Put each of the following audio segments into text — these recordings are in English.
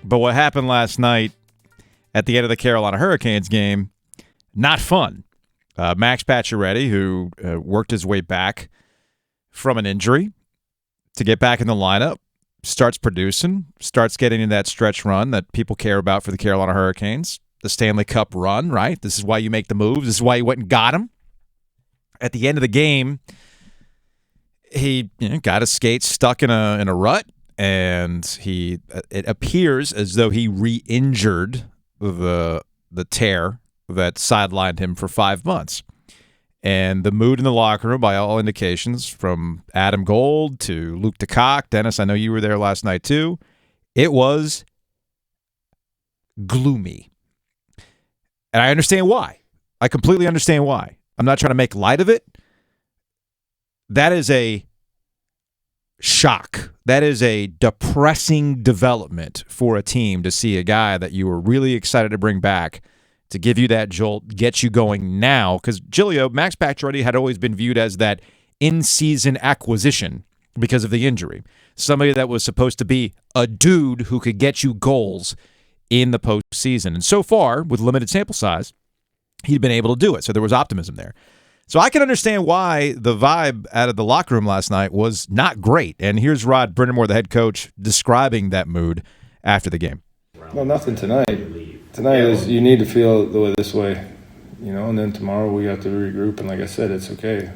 But what happened last night at the end of the Carolina Hurricanes game, not fun. Max Pacioretty, who worked his way back from an injury to get back in the lineup, starts producing, starts getting in that stretch run that people care about for the Carolina Hurricanes, the Stanley Cup run, right? This is why you make the moves. This is why you went and got him. At the end of the game, he got his skates stuck in a rut, and it appears as though he re-injured the tear that sidelined him for 5 months. And the mood in the locker room, by all indications, from Adam Gold to Luke DeCock, Dennis, I know you were there last night too, it was gloomy. And I understand why. I completely understand why. I'm not trying to make light of it. That is a shock. That is a depressing development for a team to see a guy that you were really excited to bring back to give you that jolt, get you going now. Because Giglio, Max Pacioretty had always been viewed as that in-season acquisition because of the injury. Somebody that was supposed to be a dude who could get you goals in the postseason. And so far, with limited sample size, he'd been able to do it. So there was optimism there. So I can understand why the vibe out of the locker room last night was not great. And here's Rod Brindamore, the head coach, describing that mood after the game. Well, nothing tonight. Tonight is you need to feel this way, and then tomorrow we have to regroup. And like I said, it's okay.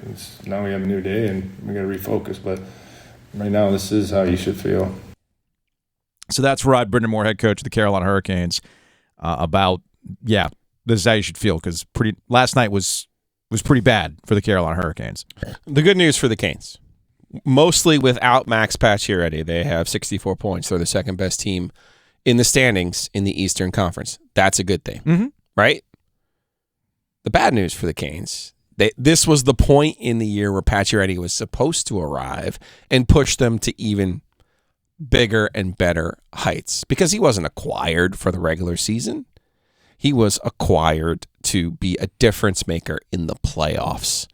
Now we have a new day and we got to refocus. But right now, this is how you should feel. So that's Rod Brindamore, head coach of the Carolina Hurricanes, this is how you should feel, because last night was pretty bad for the Carolina Hurricanes. The good news for the Canes, mostly without Max Pacioretty, they have 64 points. They're the second best team in the standings in the Eastern Conference. That's a good thing, right? The bad news for the Canes, this was the point in the year where Pacioretty was supposed to arrive and push them to even bigger and better heights, because he wasn't acquired for the regular season. He was acquired to be a difference maker in the playoffs.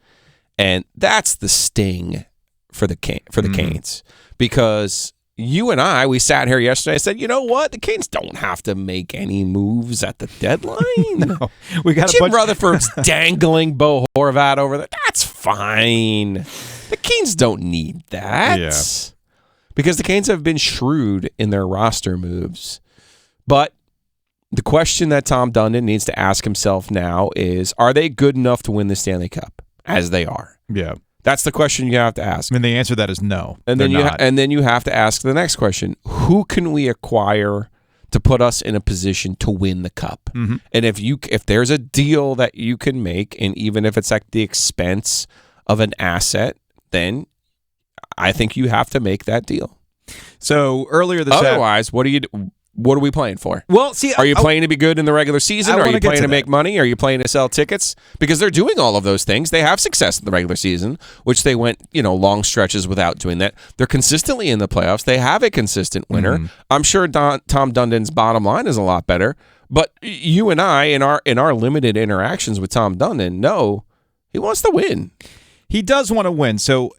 And that's the sting for the Canes, because you and we sat here yesterday and said, you know what? The Canes don't have to make any moves at the deadline. No, we got Jim Rutherford's dangling Bo Horvat over there. That's fine. The Canes don't need that. Yeah. Because the Canes have been shrewd in their roster moves. But the question that Tom Dundon needs to ask himself now is, are they good enough to win the Stanley Cup? As they are. Yeah. That's the question you have to ask. And the answer to that is no. And then you have to ask the next question: who can we acquire to put us in a position to win the cup? Mm-hmm. And if there's a deal that you can make, and even if it's at the expense of an asset, then I think you have to make that deal. So earlier this otherwise, what are we playing for? Well, see, are you playing to be good in the regular season? Are you playing to make money? Are you playing to sell tickets? Because they're doing all of those things. They have success in the regular season, which they went, long stretches without doing that. They're consistently in the playoffs. They have a consistent winner. Mm-hmm. I'm sure Tom Dundon's bottom line is a lot better. But you and I, in our limited interactions with Tom Dundon, know he wants to win. He does want to win. So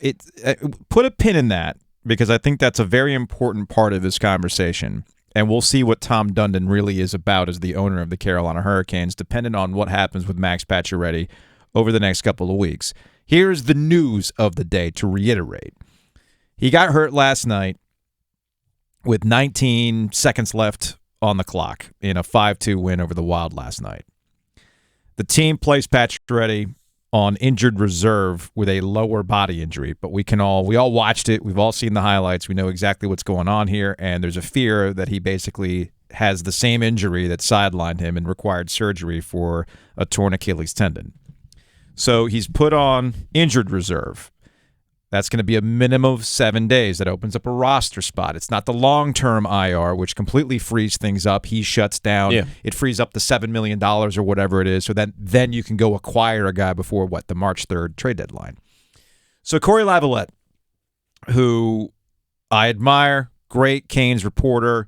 put a pin in that, because I think that's a very important part of this conversation. And we'll see what Tom Dundon really is about as the owner of the Carolina Hurricanes, depending on what happens with Max Pacioretty over the next couple of weeks. Here's the news of the day, to reiterate. He got hurt last night with 19 seconds left on the clock in a 5-2 win over the Wild last night. The team placed Pacioretty on injured reserve with a lower body injury, but we all watched it. We've all seen the highlights. We know exactly what's going on here, and there's a fear that he basically has the same injury that sidelined him and required surgery for a torn Achilles tendon. So he's put on injured reserve. That's going to be a minimum of 7 days. That opens up a roster spot. It's not the long-term IR, which completely frees things up. He shuts down. Yeah. It frees up the $7 million or whatever it is, so then you can go acquire a guy before, the March 3rd trade deadline. So Corey Lavalette, who I admire, great Canes reporter,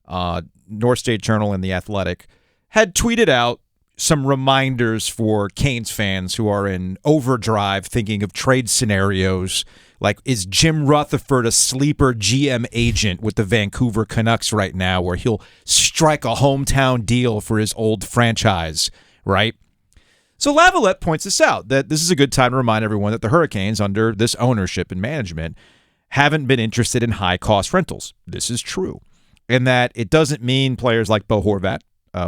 North State Journal and The Athletic, had tweeted out some reminders for Canes fans who are in overdrive thinking of trade scenarios Like, is Jim Rutherford a sleeper GM agent with the Vancouver Canucks right now where he'll strike a hometown deal for his old franchise, right? So Lavalette points this out, that this is a good time to remind everyone that the Hurricanes, under this ownership and management, haven't been interested in high-cost rentals. This is true. And that it doesn't mean players like Bo Horvat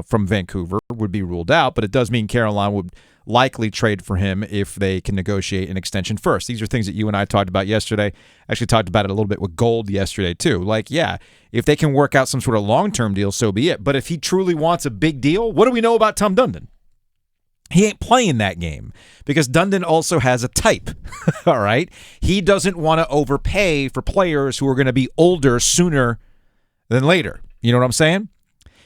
from Vancouver would be ruled out, but it does mean Carolina would likely trade for him if they can negotiate an extension first. These are things that you and I talked about yesterday. Actually talked about it a little bit with Gold yesterday too. Like, yeah, if they can work out some sort of long-term deal, so be it. But if he truly wants a big deal, what do we know about Tom Dundon? He ain't playing that game because Dundon also has a type, all right? He doesn't want to overpay for players who are going to be older sooner than later. You know what I'm saying?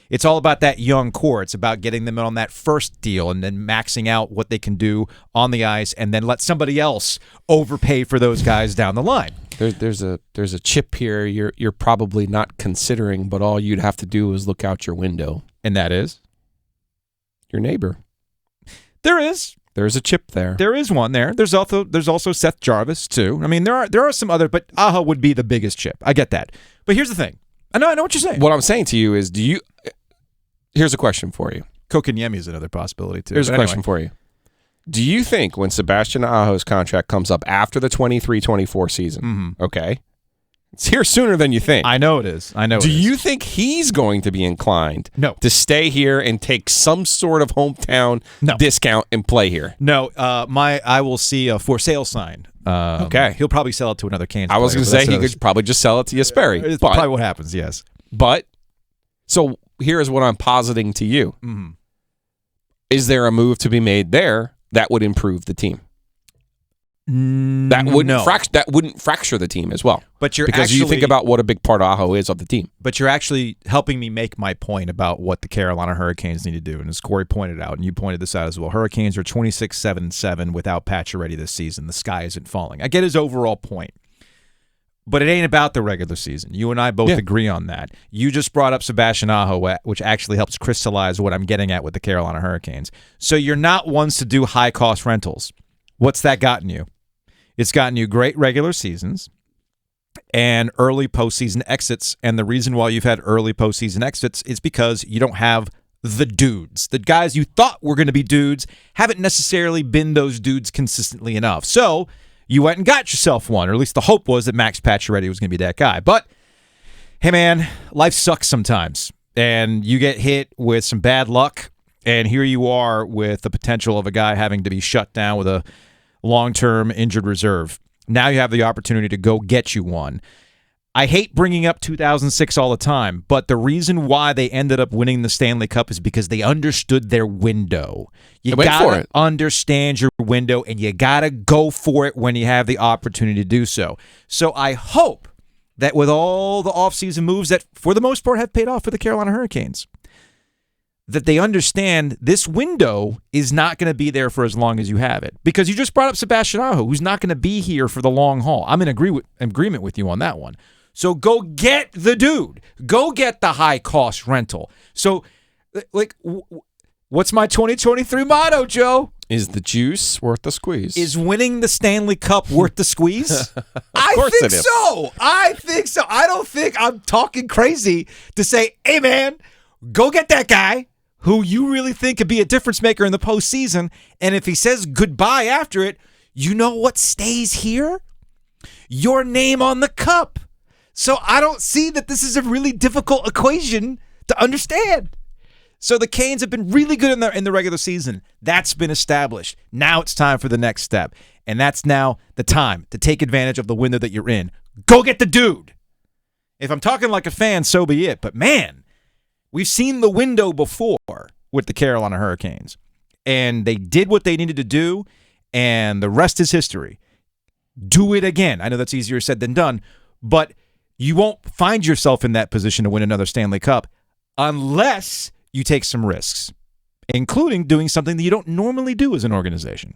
It's all about that young core. It's about getting them on that first deal and then maxing out what they can do on the ice and then let somebody else overpay for those guys down the line. There's a chip here you're probably not considering, but all you'd have to do is look out your window. And that is? Your neighbor. There is. There's a chip there. There is one there. There's also Seth Jarvis too. I mean, there are some other, but Aho would be the biggest chip. I get that. But here's the thing. I know what you're saying. What I'm saying to you is, here's a question for you. Kokanyemi is another possibility too. Here's a question for you. Do you think when Sebastian Aho's contract comes up after the 23-24 season, okay, it's here sooner than you think. I know it is. Do you think he's going to be inclined to stay here and take some sort of hometown discount and play here? No. I will see a for sale sign. Okay. He'll probably sell it to another Canes I was going to say he could probably just sell it to Jesperi. It's probably what happens, yes. But, so here's what I'm positing to you. Mm-hmm. Is there a move to be made there that would improve the team? That wouldn't fracture the team as well. But because you think about what a big part Aho is of the team. But you're actually helping me make my point about what the Carolina Hurricanes need to do. And as Corey pointed out, and you pointed this out as well, Hurricanes are 26-7-7 without Pacioretty this season. The sky isn't falling. I get his overall point. But it ain't about the regular season. You and I both agree on that. You just brought up Sebastian Aho, which actually helps crystallize what I'm getting at with the Carolina Hurricanes. So you're not ones to do high-cost rentals. What's that gotten you? It's gotten you great regular seasons and early postseason exits. And the reason why you've had early postseason exits is because you don't have the dudes. The guys you thought were going to be dudes haven't necessarily been those dudes consistently enough. So you went and got yourself one, or at least the hope was that Max Pacioretty was going to be that guy. But, hey, man, life sucks sometimes. And you get hit with some bad luck. And here you are with the potential of a guy having to be shut down with a long-term injured reserve. Now you have the opportunity to go get you one. I hate bringing up 2006 all the time, but the reason why they ended up winning the Stanley Cup is because they understood their window. You got to understand your window, and you got to go for it when you have the opportunity to do so. So I hope that with all the offseason moves that, for the most part, have paid off for the Carolina Hurricanes, that they understand this window is not going to be there for as long as you have it. Because you just brought up Sebastian Aho, who's not going to be here for the long haul. I'm in agreement with you on that one. So go get the dude. Go get the high-cost rental. So, like, what's my 2023 motto, Joe? Is the juice worth the squeeze? Is winning the Stanley Cup worth the squeeze? I think so. I don't think I'm talking crazy to say, hey, man, go get that guy who you really think could be a difference maker in the postseason. And if he says goodbye after it, you know what stays here? Your name on the cup. So I don't see that this is a really difficult equation to understand. So the Canes have been really good in the regular season. That's been established. Now it's time for the next step. And that's now the time to take advantage of the window that you're in. Go get the dude. If I'm talking like a fan, so be it. But man, we've seen the window before with the Carolina Hurricanes. And they did what they needed to do, and the rest is history. Do it again. I know that's easier said than done, but you won't find yourself in that position to win another Stanley Cup unless you take some risks, including doing something that you don't normally do as an organization.